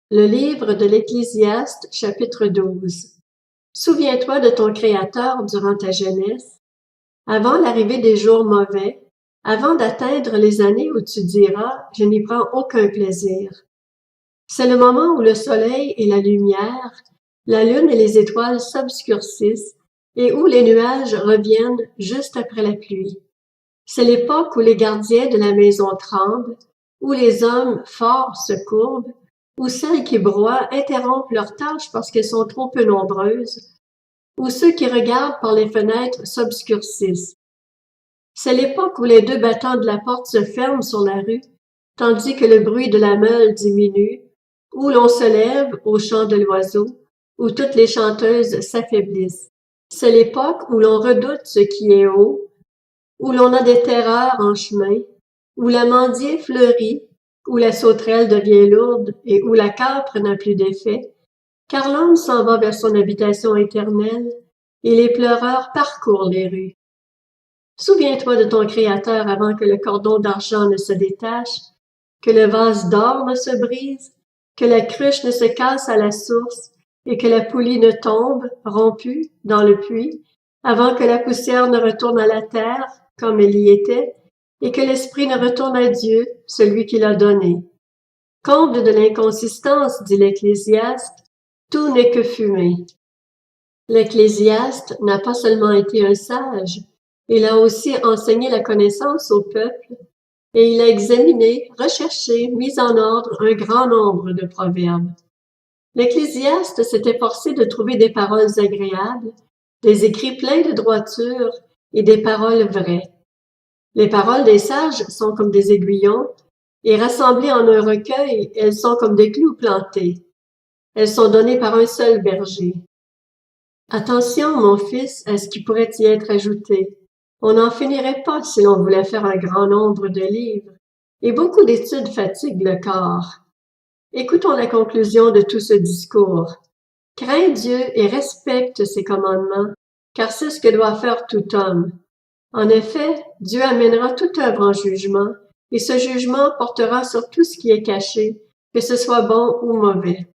Le livre de l'Ecclésiaste, chapitre 12. Souviens-toi de ton Créateur durant ta jeunesse, avant l'arrivée des jours mauvais, avant d'atteindre les années où tu diras « je n'y prends aucun plaisir ». C'est le moment où le soleil et la lumière, la lune et les étoiles s'obscurcissent et où les nuages reviennent juste après la pluie. C'est l'époque où les gardiens de la maison tremblent, où les hommes forts se courbent, où celles qui broient interrompent leurs tâches parce qu'elles sont trop peu nombreuses, où ceux qui regardent par les fenêtres s'obscurcissent. C'est l'époque où les deux battants de la porte se ferment sur la rue, tandis que le bruit de la meule diminue, où l'on se lève au chant de l'oiseau, où toutes les chanteuses s'affaiblissent. C'est l'époque où l'on redoute ce qui est haut, où l'on a des terreurs en chemin, où l'amandier fleurit, où la sauterelle devient lourde et où la câpre n'a plus d'effet, car l'homme s'en va vers son habitation éternelle et les pleureurs parcourent les rues. Souviens-toi de ton Créateur avant que le cordon d'argent ne se détache, que le vase d'or ne se brise, que la cruche ne se casse à la source et que la poulie ne tombe, rompue, dans le puits, avant que la poussière ne retourne à la terre, comme elle y était, et que l'esprit ne retourne à Dieu, celui qui l'a donné. Comble de l'inconsistance, dit l'Ecclésiaste, tout n'est que fumée. L'Ecclésiaste n'a pas seulement été un sage, il a aussi enseigné la connaissance au peuple, et il a examiné, recherché, mis en ordre un grand nombre de proverbes. L'Ecclésiaste s'est efforcé de trouver des paroles agréables, des écrits pleins de droiture et des paroles vraies. Les paroles des sages sont comme des aiguillons, et rassemblées en un recueil, elles sont comme des clous plantés. Elles sont données par un seul berger. Attention, mon fils, à ce qui pourrait y être ajouté. On n'en finirait pas si l'on voulait faire un grand nombre de livres, et beaucoup d'études fatiguent le corps. Écoutons la conclusion de tout ce discours. Crains Dieu et respecte ses commandements, car c'est ce que doit faire tout homme. En effet, Dieu amènera toute œuvre en jugement, et ce jugement portera sur tout ce qui est caché, que ce soit bon ou mauvais.